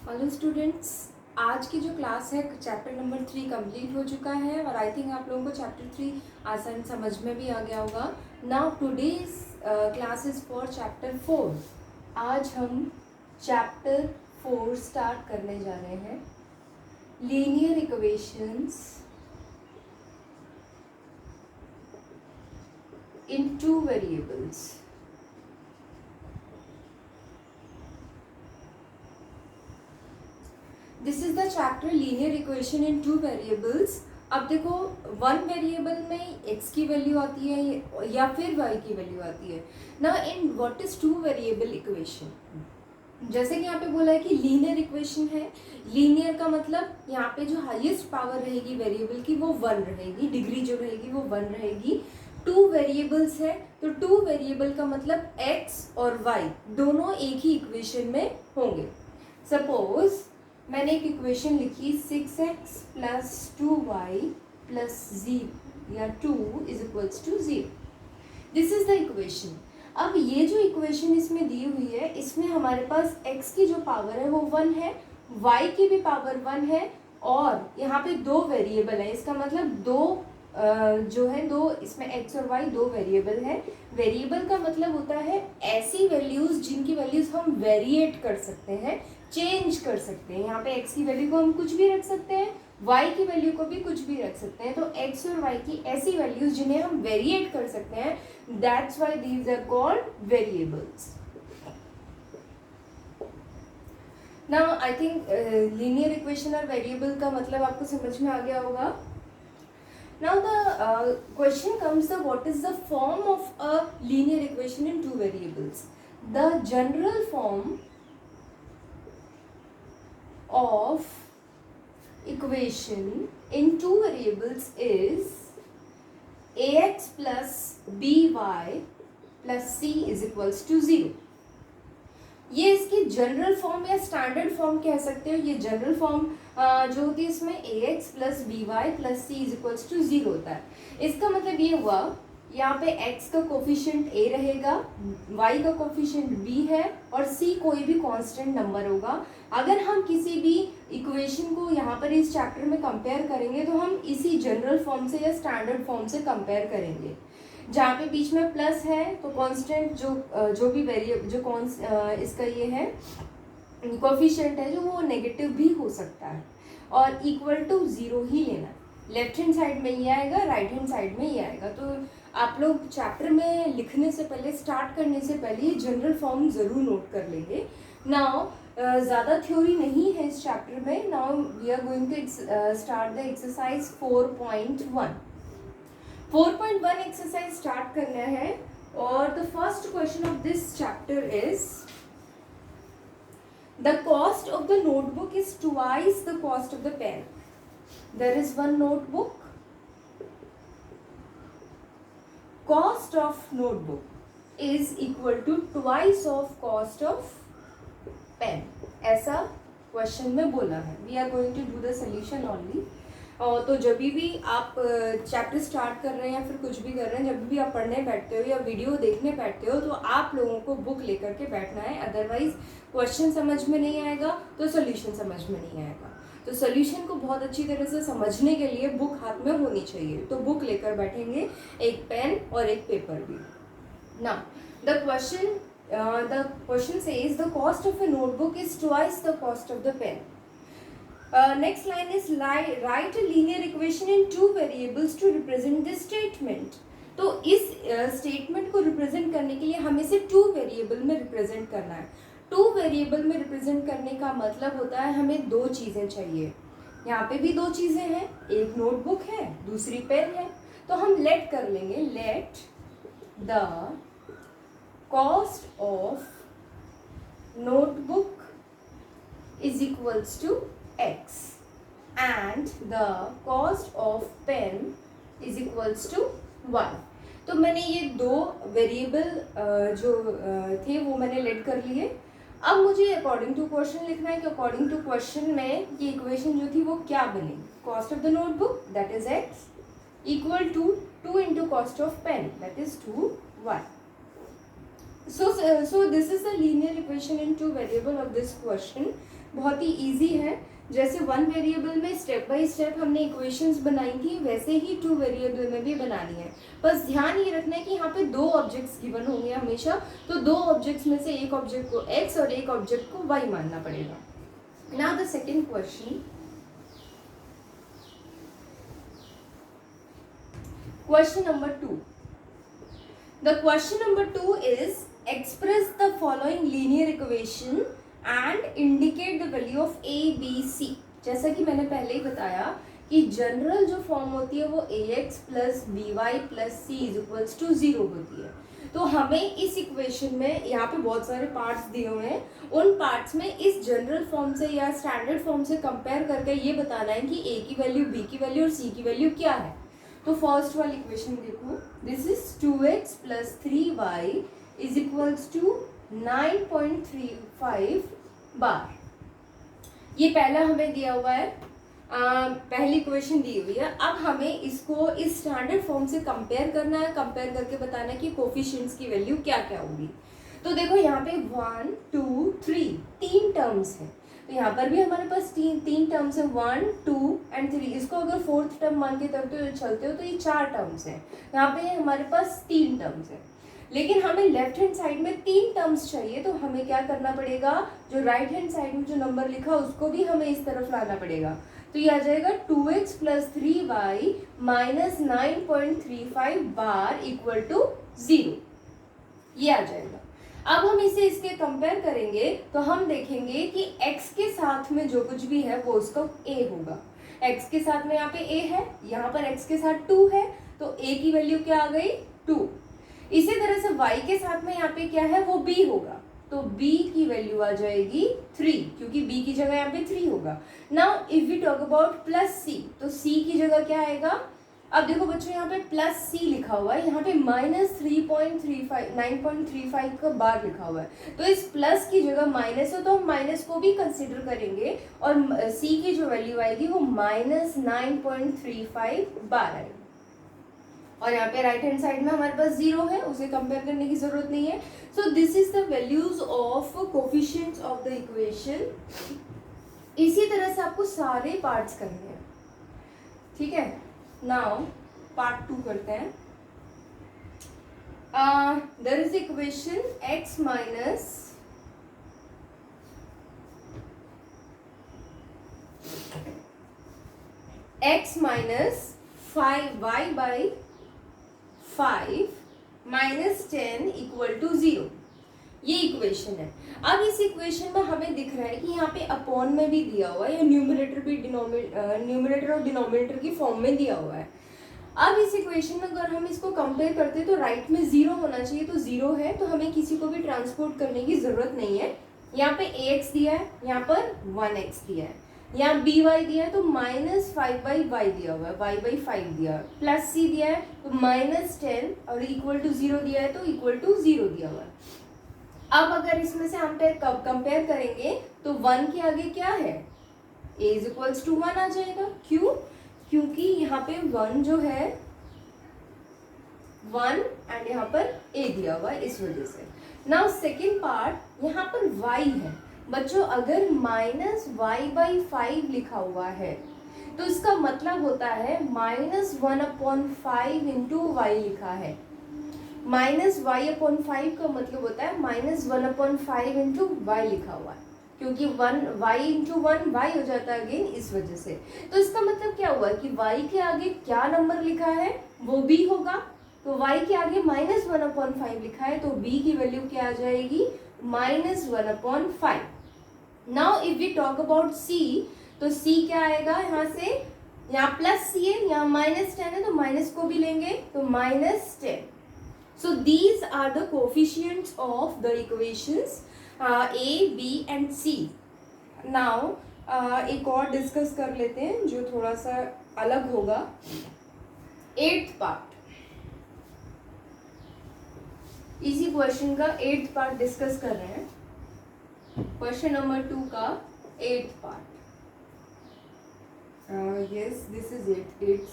Hello students, आज की जो क्लास है चैप्टर नंबर 3 कंप्लीट हो चुका है और आई थिंक आप लोगों को चैप्टर 3 आसान समझ में भी आ गया होगा। Now today's class is for chapter 4। आज हम चैप्टर 4 स्टार्ट करने जा रहे हैं। Linear equations in two variables. This is the chapter linear equation in two variables. अब देखो, वन वेरिएबल में x की वैल्यू आती है या फिर y की वैल्यू आती है ना। In what is two variable equation, जैसे कि यहाँ पे बोला है कि लीनियर इक्वेशन है। लीनियर का मतलब यहाँ पे जो हाईएस्ट पावर रहेगी वेरिएबल की वो 1 रहेगी, डिग्री जो रहेगी वो 1 रहेगी। टू वेरिएबल्स है तो टू वेरिएबल का मतलब x और y दोनों एक ही इक्वेशन में होंगे। सपोज मैंने एक इक्वेशन लिखी 6x प्लस 2y प्लस 0 या 2 is equals to 0। This is the equation. अब ये जो इक्वेशन इसमें दी हुई है, इसमें हमारे पास x की जो पावर है वो 1 है, y की भी पावर 1 है और यहाँ पे दो वेरिएबल है। इसका मतलब दो जो है दो, इसमें x और y दो वेरिएबल है। वेरिएबल का मतलब होता है ऐसी वैल्यूज जिनकी वैल्यूज हम वेरिएट कर सकते हैं, चेंज कर सकते हैं। यहाँ पे x की वैल्यू को हम कुछ भी रख सकते हैं, y की वैल्यू को भी कुछ भी रख सकते हैं। तो x और y की ऐसी वैल्यूज जिन्हें हम वेरिएट कर सकते हैं, that's why these are called variables. Now I think linear equation और वेरिएबल का मतलब आपको समझ में आ गया होगा। Now the question comes that what is the form of a linear equation in two variables? The general form of equation in two variables is ax plus by plus c is equals to 0. ये इसकी general form या standard form कह सकते हो। ये general form जो होती है इसमें ax plus b y plus c is equals to 0 होता है। इसका मतलब ये हुआ, यहाँ पे x का कोफिशिएंट a रहेगा, y का कोफिशिएंट b है और c कोई भी कांस्टेंट नंबर होगा। अगर हम किसी भी इक्वेशन को यहाँ पर इस चैप्टर में कंपेयर करेंगे तो हम इसी जनरल फॉर्म से या स्टैंडर्ड फॉर्म से कंपेयर करेंगे। जहाँ पे बीच में प्लस है तो कांस्टेंट जो भी वेरिएबल जो इसका ये है कोफिशिएंट है जो वो नेगेटिव भी हो सकता है और इक्वल टू 0 ही लेना है। लेफ्ट हैंड साइड में ये आएगा, राइट हैंड साइड में ये आएगा। तो आप लोग चैप्टर में लिखने से पहले, स्टार्ट करने से पहले ये जनरल फॉर्म ज़रूर नोट कर लेंगे। नाउ ज़्यादा थ्योरी नहीं है इस चैप्टर में। Now we are going to start the exercise 4.1। 4.1 exercise start करना है और the first question of this chapter is the cost of the notebook is twice the cost of the pen. There is one notebook, cost of notebook is equal to twice of cost of pen. ऐसा question में बोला है। We are going to do the solution only. तो जब भी आप chapter start कर रहे हैं या फिर कुछ भी कर रहे हैं, जब भी आप पढ़ने बैठते हो या वीडियो देखने बैठते हो तो आप लोगों को बुक लेकर के बैठना है। अदरवाइज क्वेश्चन समझ में नहीं आएगा तो सोल्यूशन समझ में नहीं आएगा। तो सोल्यूशन को बहुत अच्छी तरह से समझने के लिए बुक हाथ में होनी चाहिए। तो बुक लेकर बैठेंगे, एक पेन और एक पेपर भी। Now the question says the cost of a notebook is twice the cost of the pen. Next line is write a linear equation in two variables to represent this statement. तो इस statement को represent करने के लिए हमें इसे two variable में represent करना है। टू वेरिएबल में रिप्रेजेंट करने का मतलब होता है हमें दो चीज़ें चाहिए। यहाँ पे भी दो चीज़ें हैं, एक नोटबुक है, दूसरी पेन है। तो हम लेट कर लेंगे, let the cost of notebook is equals to x and the cost of pen is equals to y। तो मैंने ये दो वेरिएबल जो थे वो मैंने लेट कर लिए। अब मुझे अकॉर्डिंग टू क्वेश्चन लिखना है कि अकॉर्डिंग टू क्वेश्चन में ये इक्वेशन जो थी वो क्या बनी। Cost of the notebook that is x equal to 2 into cost of pen that is 2y। So this is the linear equation in two variable of this question. बहुत ही easy है। जैसे वन वेरिएबल में step by step हमने equations बनाई थी, वैसे ही two variable में भी बनानी है। बस ध्यान ये रखना है कि यहाँ पे दो ऑब्जेक्ट्स गिवन होंगे हमेशा, तो दो ऑब्जेक्ट्स में से एक ऑब्जेक्ट को x और एक ऑब्जेक्ट को y मानना पड़ेगा। Now the second question, question number 2. The question number 2 is express the following linear equation and indicate the value of a, b, c. जैसा कि मैंने पहले ही बताया कि जनरल जो फॉर्म होती है वो ax plus b y plus c is equals to 0 होती है। तो हमें इस इक्वेशन में यहाँ पे बहुत सारे पार्ट्स दिए हुए हैं, उन पार्ट्स में इस जनरल फॉर्म से या स्टैंडर्ड फॉर्म से कंपेयर करके ये बताना है कि a की वैल्यू, b की वैल्यू और c की वैल्यू क्या है। तो फर्स्ट वाली इक्वेशन देखो, this is 2x plus 3y is equals to 9.35 बार। ये पहला हमें दिया हुआ है, पहली इक्वेशन दी हुई है। अब हमें इसको इस स्टैंडर्ड फॉर्म से कंपेयर करना है, कंपेयर करके बताना है कि कोफिशिएंट्स की वैल्यू क्या क्या होगी। तो देखो यहाँ पे 1 2 3 तीन टर्म्स हैं, तो यहाँ पर भी हमारे पास तीन टर्म्स है, 1 2 एंड 3। इसको अगर फोर्थ टर्म मान के चलते हो तो ये 4 टर्म्स हैं। यहाँ पे हमारे पास 3 टर्म्स हैं, लेकिन हमें लेफ्ट हैंड साइड में 3 टर्म्स चाहिए, तो हमें क्या करना पड़ेगा, जो राइट हैंड साइड में जो नंबर लिखा उसको भी हमें इस तरफ लाना पड़ेगा। तो ये आ जाएगा 2x प्लस 3y माइनस 9.35 बार इक्वल टू 0, ये आ जाएगा। अब हम इसे इसके कंपेयर करेंगे तो हम देखेंगे कि x के साथ में जो कुछ भी है वो उसका a होगा। x के साथ में यहाँ पे a है, यहाँ पर x के साथ 2 है, तो a की वैल्यू क्या आ गई 2। इसी तरह से y के साथ में यहाँ पे क्या है वो b होगा, तो b की वैल्यू आ जाएगी 3, क्योंकि b की जगह यहाँ पे 3 होगा। Now if we talk about plus c, तो c की जगह क्या आएगा। अब देखो बच्चों यहाँ पे प्लस सी लिखा हुआ है, यहाँ पे माइनस 9.35 का बार लिखा हुआ है, तो इस प्लस की जगह माइनस है तो हम माइनस को भी कंसिडर करेंगे और सी की जो वैल्यू आएगी वो माइनस 9.35 बार आएगी। और यहाँ पे राइट हैंड साइड में हमारे पास 0 है, उसे कंपेयर करने की जरूरत नहीं है। सो this is the values of coefficients of the equation. इसी तरह से आपको सारे पार्ट्स करने हैं, ठीक है। नाउ पार्ट 2 करते हैं। There is equation x minus five y by 5 minus 10 equal to 0, ये इक्वेशन है। अब इस इक्वेशन में हमें दिख रहा है कि यहाँ पे अपॉन में भी दिया हुआ है, या न्यूमरेटर भी न्यूमरेटर और डिनोमिनेटर की फॉर्म में दिया हुआ है। अब इस इक्वेशन में अगर हम इसको कंपेयर करते हैं तो राइट में 0 होना चाहिए, तो 0 है, तो हमें किसी को भी ट्रांसपोर्ट करने की जरूरत नहीं है। यहाँ पे ax दिया है, यहाँ पर 1x दिया है, यहाँ by दिया है तो माइनस 5/y दिया हुआ है, y/5 दिया है, प्लस c दिया है तो माइनस 10 और इक्वल टू 0 दिया है तो इक्वल टू 0 दिया हुआ है। अब अगर इसमें से हम कंपेयर करेंगे तो 1 के आगे क्या है, a इज इक्वल्स टू 1 आ जाएगा। क्यों, क्योंकि यहाँ पे 1 जो है 1 एंड यहाँ पर a दिया हुआ है, इस वजह से। नाउ सेकेंड पार्ट, यहाँ पर y है बच्चों। अगर माइनस y/5 लिखा हुआ है तो इसका मतलब होता है माइनस 1/5 इंटू वाई लिखा है। माइनस y/5 का मतलब होता है माइनस 1/5 इंटू वाई लिखा हुआ है, क्योंकि 1 y इंटू 1 वाई हो जाता है अगेन, इस वजह से। तो इसका मतलब क्या हुआ कि y के आगे क्या नंबर लिखा है वो b होगा, तो y के आगे माइनस 1/5 लिखा है तो b की वैल्यू क्या आ जाएगी minus 1/5। Now if we talk about c, तो c क्या आएगा, यहाँ से यहाँ प्लस c है, यहाँ माइनस 10 है तो माइनस को भी लेंगे तो minus 10। So these are the coefficients of the equations a, b and c. Now एक और डिस्कस कर लेते हैं जो थोड़ा सा अलग होगा। 8th पार्ट, इसी क्वेश्चन का 8th पार्ट डिस्कस कर रहे हैं। क्वेश्चन नंबर 2 का 8th part, yes this is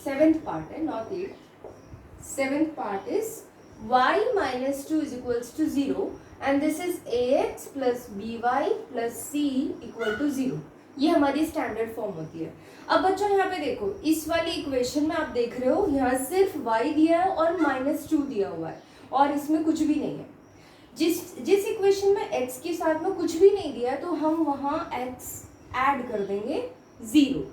7th part है, not 8th। 7th part is y minus 2 is equals to 0 and this is ax plus by plus c equal to 0। ये हमारी standard form होती है। अब बच्चों यहाँ पे देखो, इस वाली इक्वेशन में आप देख रहे हो यहाँ सिर्फ y दिया है और -2 दिया हुआ है और इसमें कुछ भी नहीं है। जिस इक्वेशन में x के साथ में कुछ भी नहीं दिया है तो हम वहाँ x ऐड कर देंगे 0।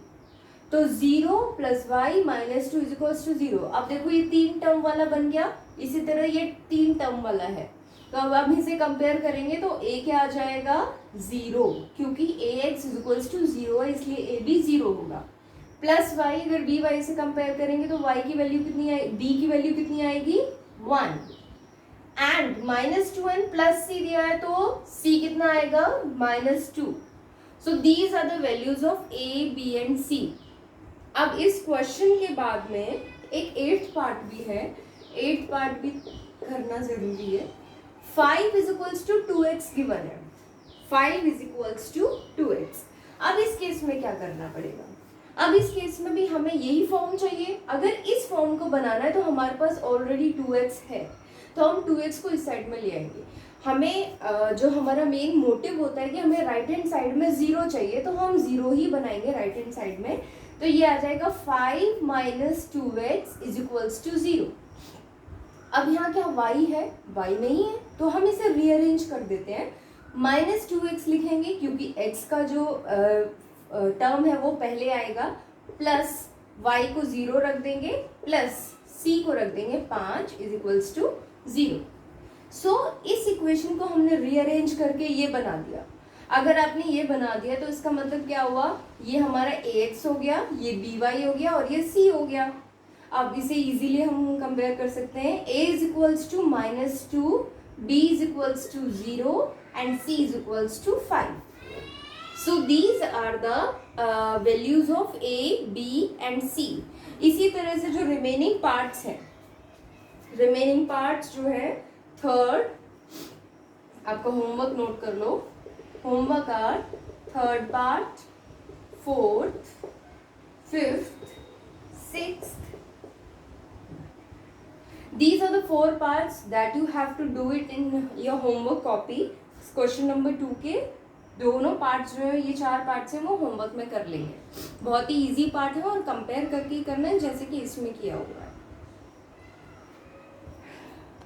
तो 0 plus y minus 2 is equals to 0। अब देखो ये 3 टर्म वाला बन गया, इसी तरह ये 3 टर्म वाला है। तो अब हम इसे कंपेयर करेंगे तो a क्या आ जाएगा 0, क्योंकि ax इज इक्वल्स टू 0 है इसलिए a भी 0 होगा। प्लस y, अगर b y से कंपेयर करेंगे तो y की वैल्यू कितनी आएगी, b की वैल्यू कितनी आएगी 1। एंड -2n प्लस c दिया है तो c कितना आएगा -2। So these are the values of a b and c। अब इस क्वेश्चन के बाद में एक 8th पार्ट भी है, 8th पार्ट भी करना जरूरी है। 5 is equals to 2x given है, 5 इज इक्वल्स टू 2x। अब इस केस में क्या करना पड़ेगा, अब इस केस में भी हमें यही फॉर्म चाहिए। अगर इस फॉर्म को बनाना है तो हमारे पास ऑलरेडी 2x है, तो हम 2x को इस साइड में ले आएंगे। हमें जो हमारा मेन मोटिव होता है कि हमें राइट हैंड साइड में 0 चाहिए, तो हम 0 ही बनाएंगे राइट हैंड साइड में। तो ये आ जाएगा 5 minus 2x is equals to 0। अब यहाँ क्या y है, y नहीं है, तो हम इसे रीअरेंज कर देते हैं। -2x लिखेंगे क्योंकि x का जो टर्म है वो पहले आएगा, प्लस y को 0 रख देंगे, प्लस c को रख देंगे 5 इज इक्वल्स टू 0। सो इस इक्वेशन को हमने रीअरेंज करके ये बना दिया। अगर आपने ये बना दिया तो इसका मतलब क्या हुआ, ये हमारा ax हो गया, ये by हो गया और ये c हो गया। अब इसे इजीली हम कंपेयर कर सकते हैं। a is equals to -2, b is equals to 0 and c is equals to 5। So these are the values of a, b and c। इसी तरह से जो रिमेनिंग पार्ट्स हैं, रिमेनिंग पार्ट्स जो है 3rd, आपका होमवर्क नोट कर लो। Homework are 3rd part, 4th, 5th, 6th। These are the 4 parts that you have to do it in your homework copy। Question number 2 के दोनों पार्ट्स जो है, ये 4 पार्ट्स हैं, वो होमवर्क में कर लेंगे। बहुत ही इजी पार्ट है और कंपेयर करके ही करना है जैसे कि इसमें किया हुआ है।